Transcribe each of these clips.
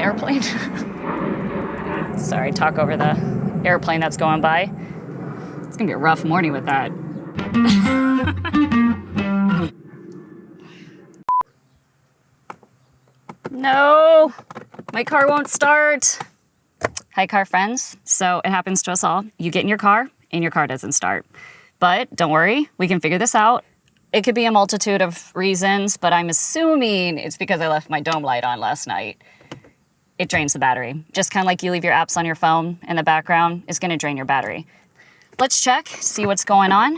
airplane. Sorry, talk over the airplane that's going by. It's gonna be a rough morning with that. No, my car won't start. Hi, car friends. So it happens to us all. You get in your car and your car doesn't start. But don't worry, we can figure this out. It could be a multitude of reasons, but I'm assuming it's because I left my dome light on last night. It drains the battery. Just kind of like you leave your apps on your phone in the background, it's gonna drain your battery. Let's check, see what's going on.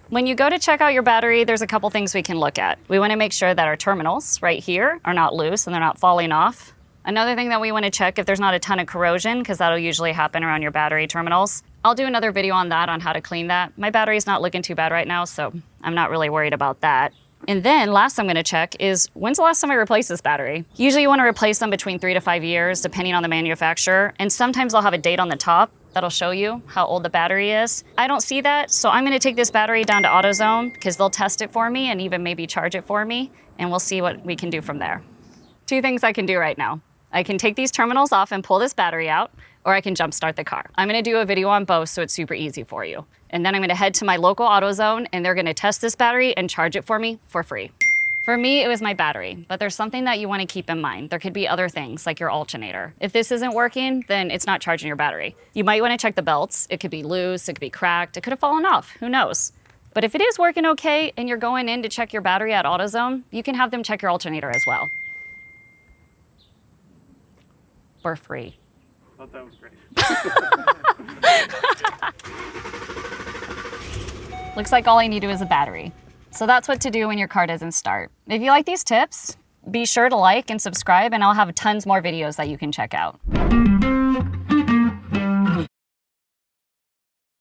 When you go to check out your battery, there's a couple things we can look at. We wanna make sure that our terminals right here are not loose and they're not falling off. Another thing that we wanna check if there's not a ton of corrosion, because that'll usually happen around your battery terminals. I'll do another video on that, on how to clean that. My battery's not looking too bad right now, so I'm not really worried about that. And then last I'm gonna check is, when's the last time I replaced this battery? Usually you wanna replace them between 3 to 5 years, depending on the manufacturer. And sometimes they'll have a date on the top that'll show you how old the battery is. I don't see that, so I'm gonna take this battery down to Autozone because they'll test it for me and even maybe charge it for me, and we'll see what we can do from there. 2 things I can do right now. I can take these terminals off and pull this battery out, or I can jump start the car. I'm gonna do a video on both so it's super easy for you. And then I'm gonna head to my local Autozone and they're gonna test this battery and charge it for me for free. For me, it was my battery, but there's something that you wanna keep in mind. There could be other things like your alternator. If this isn't working, then it's not charging your battery. You might wanna check the belts. It could be loose, it could be cracked, it could have fallen off, who knows? But if it is working okay and you're going in to check your battery at Autozone, you can have them check your alternator as well. For free. I thought that was great. Looks like all I need is a battery. So that's what to do when your car doesn't start. If you like these tips, be sure to like and subscribe, and I'll have tons more videos that you can check out.